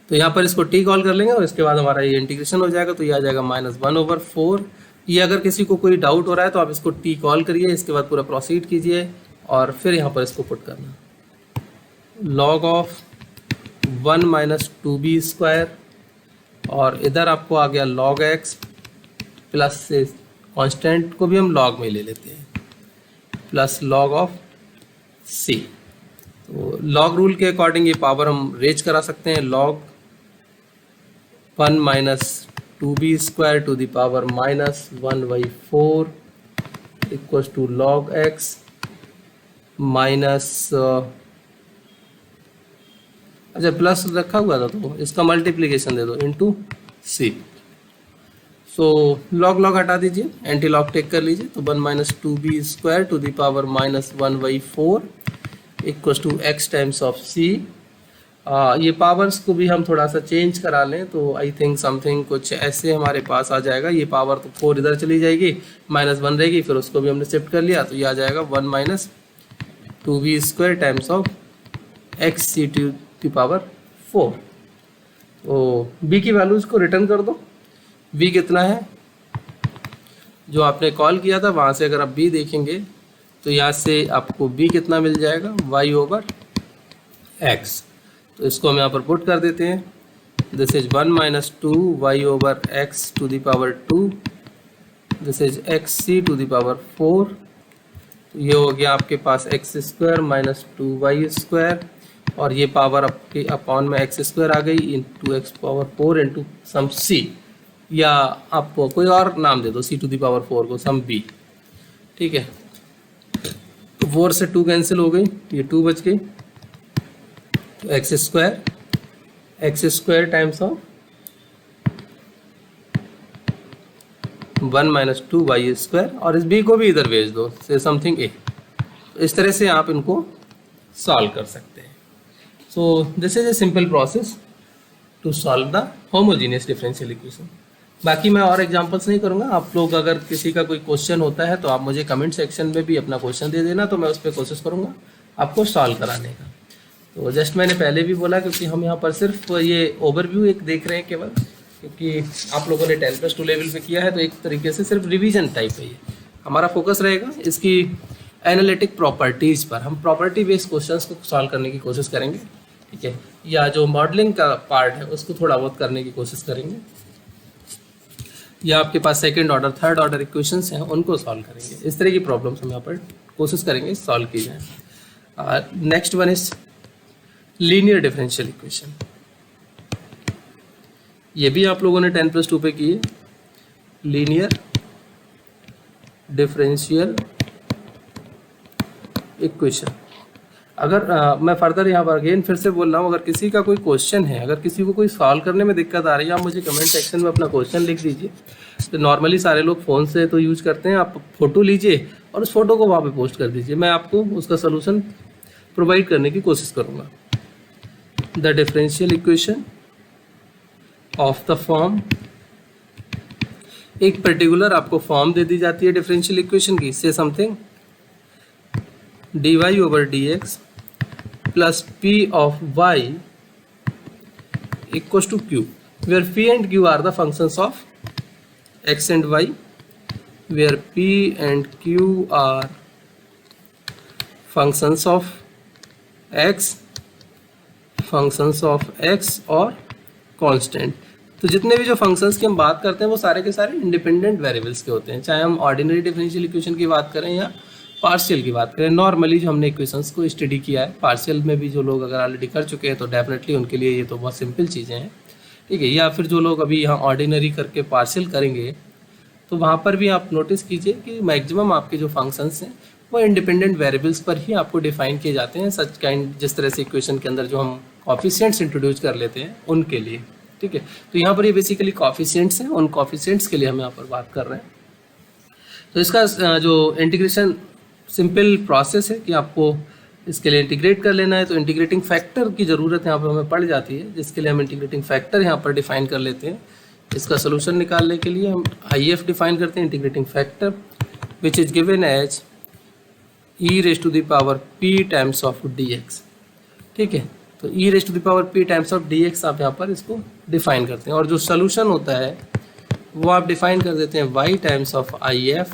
तो यहाँ पर इसको टी कॉल कर लेंगे और इसके बाद हमारा ये इंटीग्रेशन हो जाएगा, तो ये आ जाएगा -1 ओवर 4। ये अगर किसी को कोई डाउट हो रहा है तो आप इसको टी कॉल करिए, इसके बाद पूरा प्रोसीड कीजिए और फिर यहाँ पर इसको पुट करना, log of 1 minus 2b square, और इधर आपको आ गया log x प्लस से कांस्टेंट को भी हम log में ले लेते हैं, प्लस log ऑफ c। तो log रूल के अकॉर्डिंग ये पावर हम रेज करा सकते हैं, log 1 minus 2b square to the power -1/4 equals to log x minus, अच्छा प्लस रखा हुआ था तो इसका मल्टीप्लिकेशन दे दो into c। So log log हटा दीजिए, एंटी लॉग टेक कर लीजिए, तो 1 minus 2b square to the power -1/4 equals to x times of c। ये पावर्स को भी हम थोड़ा सा चेंज करा लें तो आई थिंक समथिंग कुछ ऐसे हमारे पास आ जाएगा। ये पावर तो 4 इधर चली जाएगी, -1 रहेगी, फिर उसको भी हमने शिफ्ट कर लिया, तो ये आ जाएगा 1 minus 2b square times of x C to the power 4। तो b की वैल्यूज को रिटर्न कर दो। b कितना है जो आपने कॉल किया था, वहाँ से अगर आप b देखेंगे तो यहाँ से आपको b कितना मिल जाएगा, y ओवर x। तो इसको हम यहाँ पर पुट कर देते हैं, this is 1 minus 2 y over x to the power 2, this is X C to the power 4। तो ये हो गया आपके पास X square minus 2y square, और ये पावर आपके अपॉन में एक्स स्क्वायर आ गई into x power 4 into sum c, या आपको कोई और नाम दे दो, c टू द पावर 4 को सम b। ठीक है, तो 4 से 2 कैंसिल हो गई, ये 2 बच गई, तो x square times of 1 minus 2y square, और इस b को भी इधर भेज दो, से समथिंग a। तो इस तरह से आप इनको सॉल्व कर सकते हैं। So this is a simple process to solve the homogeneous differential equation. बाकी मैं और एग्जांपल्स नहीं करूँगा, आप लोग अगर किसी का कोई क्वेश्चन होता है तो आप मुझे कमेंट सेक्शन में भी अपना क्वेश्चन दे देना, तो मैं उस पर कोशिश करूँगा आपको सॉल्व कराने का। तो जस्ट मैंने पहले भी बोला, क्योंकि हम यहाँ पर सिर्फ ये ओवरव्यू एक देख रहे हैं केवल, क्योंकि आप लोगों ने 10+2 लेवल पे किया है, तो एक तरीके से सिर्फ रिवीजन टाइप है। ये हमारा फोकस रहेगा इसकी एनालिटिक प्रॉपर्टीज़ पर। हम प्रॉपर्टी बेस्ड क्वेश्चंस को सॉल्व करने की कोशिश करेंगे, ठीक है, या जो मॉडलिंग का पार्ट है उसको थोड़ा बहुत करने की कोशिश करेंगे। या आपके पास second order third order equations हैं उनको सॉल्व करेंगे। इस तरह की प्रॉब्लम्स हम यहाँ पर कोशिश करेंगे सॉल्व की जाए। Next one is linear differential equation. ये भी आप लोगों ने 10+2 पे की है, लीनियर डिफरेंशियल इक्वेशन। अगर मैं फर्दर यहाँ पर अगेन फिर से बोल रहा हूँ, अगर किसी का कोई क्वेश्चन है, अगर किसी को कोई सॉल्व करने में दिक्कत आ रही है, आप मुझे कमेंट सेक्शन में अपना क्वेश्चन लिख दीजिए। तो नॉर्मली सारे लोग फ़ोन से तो यूज करते हैं, आप फ़ोटो लीजिए और उस फोटो को वहाँ पे पोस्ट कर दीजिए, मैं आपको उसका सलूशन प्रोवाइड करने की कोशिश करूँगा। The differential equation of the form, एक पर्टिकुलर आपको फॉर्म दे दी जाती है डिफरेंशियल इक्वेशन की, से something dy/dx plus p of y equals to q, where p and q are the functions of x and y, where p and q are functions of x और constant. तो जितने भी जो functions की हम बात करते हैं वो सारे के सारे इंडिपेंडेंट वेरिएबल्स के होते हैं, चाहे हम ऑर्डिनरी डिफरेंशियल इक्वेशन की बात करें या पार्शियल की बात करें। नॉर्मली जो हमने इक्वेशंस को स्टडी किया है, पार्शियल में भी जो लोग अगर ऑलरेडी कर चुके हैं तो डेफिनेटली उनके लिए ये तो बहुत सिंपल चीज़ें हैं, ठीक है। या फिर जो लोग अभी यहाँ ऑर्डिनरी करके पार्शियल करेंगे तो वहाँ पर भी आप नोटिस कीजिए कि मैक्सिमम आपके जो फंक्शंस हैं वो इंडिपेंडेंट वेरिएबल्स पर ही आपको डिफाइन किए जाते हैं, सच काइंड जिस तरह से इक्वेशन के अंदर जो हम कॉफिशिएंट्स इंट्रोड्यूस कर लेते हैं उनके लिए, ठीक है। तो यहाँ पर ये बेसिकली कॉफिशिएंट्स हैं, उन कॉफिशिएंट्स के लिए हम यहाँ पर बात कर रहे हैं। तो इसका जो इंटीग्रेशन सिंपल प्रोसेस है कि आपको इसके लिए इंटीग्रेट कर लेना है, तो इंटीग्रेटिंग फैक्टर की ज़रूरत यहाँ पर हमें पड़ जाती है, जिसके लिए हम इंटीग्रेटिंग फैक्टर यहाँ पर डिफाइन कर लेते हैं। इसका सोल्यूशन निकालने के लिए हम IF डिफाइन करते हैं, integrating factor, which is given as e⁻p times of dx, ठीक है। तो e⁻p टाइम्स ऑफ dx आप यहाँ पर इसको डिफाइन करते हैं, और जो सोल्यूशन होता है वो आप डिफाइन कर देते हैं y times of IF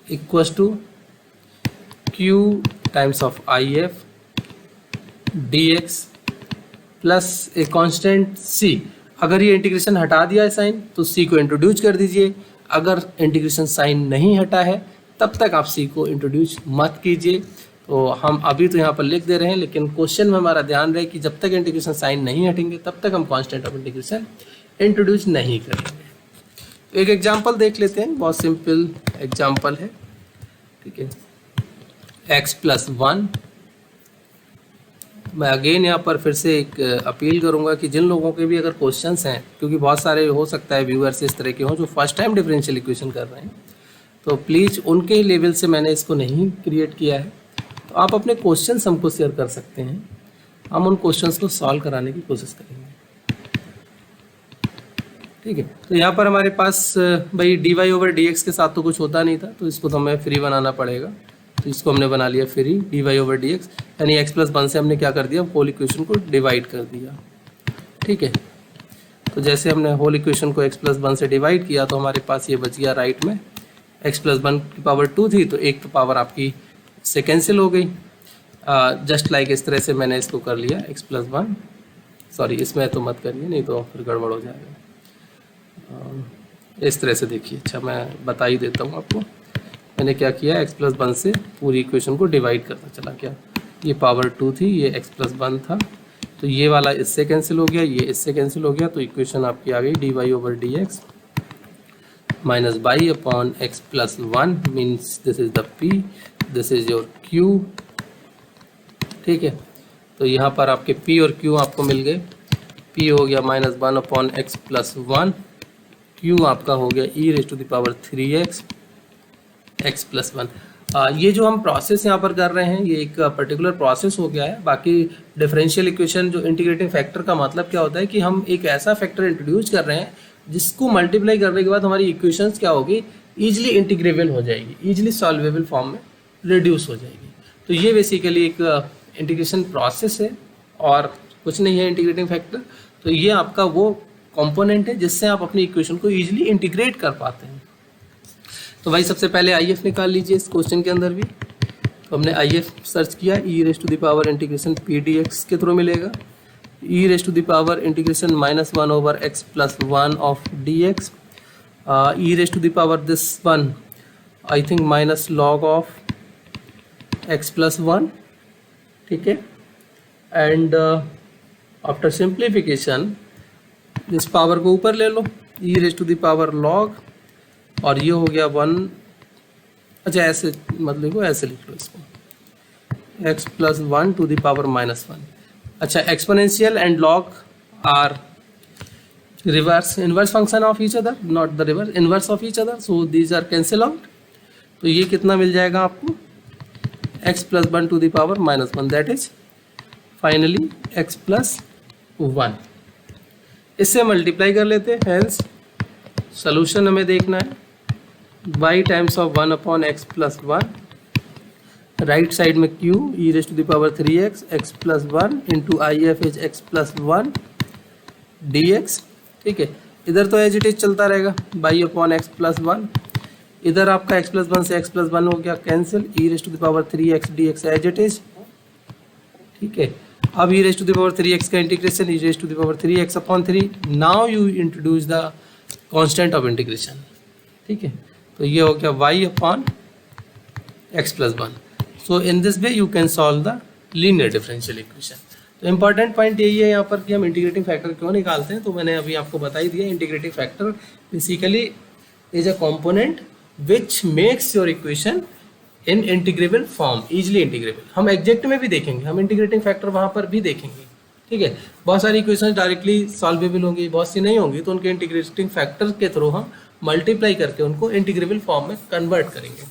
equals to q times of IF dx plus a constant c। अगर ये इंटीग्रेशन हटा दिया है साइन तो c को इंट्रोड्यूस कर दीजिए, अगर इंटीग्रेशन साइन नहीं हटा है तब तक आप c को इंट्रोड्यूस मत कीजिए। तो हम अभी तो यहाँ पर लिख दे रहे हैं, लेकिन क्वेश्चन में हमारा ध्यान रहे कि जब तक इंटीग्रेशन साइन नहीं हटेंगे तब तक हम कांस्टेंट ऑफ इंटीग्रेशन इंट्रोड्यूस नहीं करेंगे। तो एक एग्जांपल देख लेते हैं, बहुत सिंपल एग्जांपल है, ठीक है। x+1, मैं अगेन यहाँ पर फिर से एक अपील करूँगा कि जिन लोगों के भी अगर क्वेश्चंस हैं, क्योंकि बहुत सारे हो सकता है व्यूअर्स इस तरह के हों जो फर्स्ट टाइम डिफरेंशियल इक्वेशन कर रहे हैं, तो प्लीज़ उनके लेवल से मैंने इसको नहीं क्रिएट किया है। तो आप अपने क्वेश्चंस हमको शेयर कर सकते हैं, हम उन क्वेश्चंस को सॉल्व कराने की कोशिश करेंगे, ठीक है। तो यहाँ पर हमारे पास भाई dy/dx के साथ तो कुछ होता नहीं था, तो इसको तो हमें फ्री बनाना पड़ेगा। तो इसको हमने बना लिया फ्री dy/dx, यानी x+1 से हमने क्या कर दिया, होल इक्वेशन को डिवाइड कर दिया, ठीक है। तो जैसे हमने होल इक्वेशन को x+1 से डिवाइड किया तो हमारे पास ये बच गया राइट में, x+1 की पावर 2 थी तो एक तो पावर आपकी से कैंसिल हो गई, जस्ट लाइक इस तरह से मैंने इसको कर लिया x+1, सॉरी इसमें तो मत करिए नहीं तो फिर गड़बड़ हो जाएगा। इस तरह से देखिए, अच्छा मैं बता ही देता हूँ आपको, मैंने क्या किया x+1 से पूरी इक्वेशन को डिवाइड करता चला गया। ये पावर 2 थी, ये x+1 था, तो ये वाला इससे कैंसिल हो गया, ये इससे कैंसिल हो गया, तो इक्वेशन आपकी आ गई dy/dx minus y upon x+1 means this is the p, this is your q, ठीक है। तो यहाँ पर आपके p और q आपको मिल गए, p हो गया -1 upon x+1, q आपका हो गया e⁻3x x+1। ये जो हम प्रोसेस यहाँ पर कर रहे हैं ये एक पर्टिकुलर प्रोसेस हो गया है। बाकी डिफरेंशियल इक्वेशन जो इंटीग्रेटिंग फैक्टर का मतलब क्या होता है कि हम एक ऐसा फैक्टर इंट्रोड्यूस कर रहे हैं जिसको मल्टीप्लाई करने के बाद हमारी इक्वेशंस क्या होगी, ईजिली इंटीग्रेबल हो जाएगी, ईजिली सॉल्वेबल फॉर्म में रिड्यूस हो जाएगी। तो ये बेसिकली एक इंटीग्रेशन प्रोसेस है और कुछ नहीं है इंटीग्रेटिंग फैक्टर। तो ये आपका वो कंपोनेंट है जिससे आप अपनी इक्वेशन को ईजिली इंटीग्रेट कर पाते हैं। तो भाई सबसे पहले IF निकाल लीजिए इस क्वेश्चन के अंदर भी। तो हमने IF सर्च किया, e⁻∫p dx के थ्रू मिलेगा, e⁻∫(-1/x+1 of dx e raised to the power this one, I think minus log of x plus 1, ठीक है. एंड आफ्टर सिंप्लीफिकेशन इस पावर को ऊपर ले लो, e raise to the power log, और ये हो गया 1. अच्छा ऐसे मत लिखो, ऐसे लिख लो इसको, x plus 1 to the power minus 1. अच्छा, exponential and log are reverse inverse function of each other, not the reverse, inverse of each other, so these are cancel out. तो ये कितना मिल जाएगा आपको, x plus 1 to the power minus 1, that is finally x plus 1. इससे multiply कर लेते हैं. हेंस सोल्यूशन हमें देखना है y times of 1 upon x plus 1, right side में q e raise to the power 3x x plus 1 into I F is x plus 1 dx. ठीक है, इधर तो एज इट इज चलता रहेगा y अपॉन एक्स प्लस 1. इधर आपका x plus 1 से x प्लस 1 हो गया cancel, e raise to the power 3x dx as it is. ठीक है, अब e raise to the power 3x का integration, e raise to the power 3x upon 3. Now you introduce the constant of integration. ठीक है, तो ये हो गया y upon x plus 1. So in this way you can solve the linear differential equation. तो important point यही है यहाँ पर कि हम इंटीग्रेटिंग फैक्टर क्यों निकालते हैं. तो मैंने अभी आपको बता ही दिया, integrating factor basically is a component which makes your equation in integrable form, easily integrable. हम एग्जेक्ट में भी देखेंगे, हम इंटीग्रेटिंग फैक्टर वहाँ पर भी देखेंगे. ठीक है, बहुत सारी इक्वेशन डायरेक्टली सॉल्वेबल होंगी, बहुत सी नहीं होंगी, तो उनके इंटीग्रेटिंग फैक्टर के थ्रू हम मल्टीप्लाई करके उनको इंटीग्रेबल फॉर्म में कन्वर्ट करेंगे.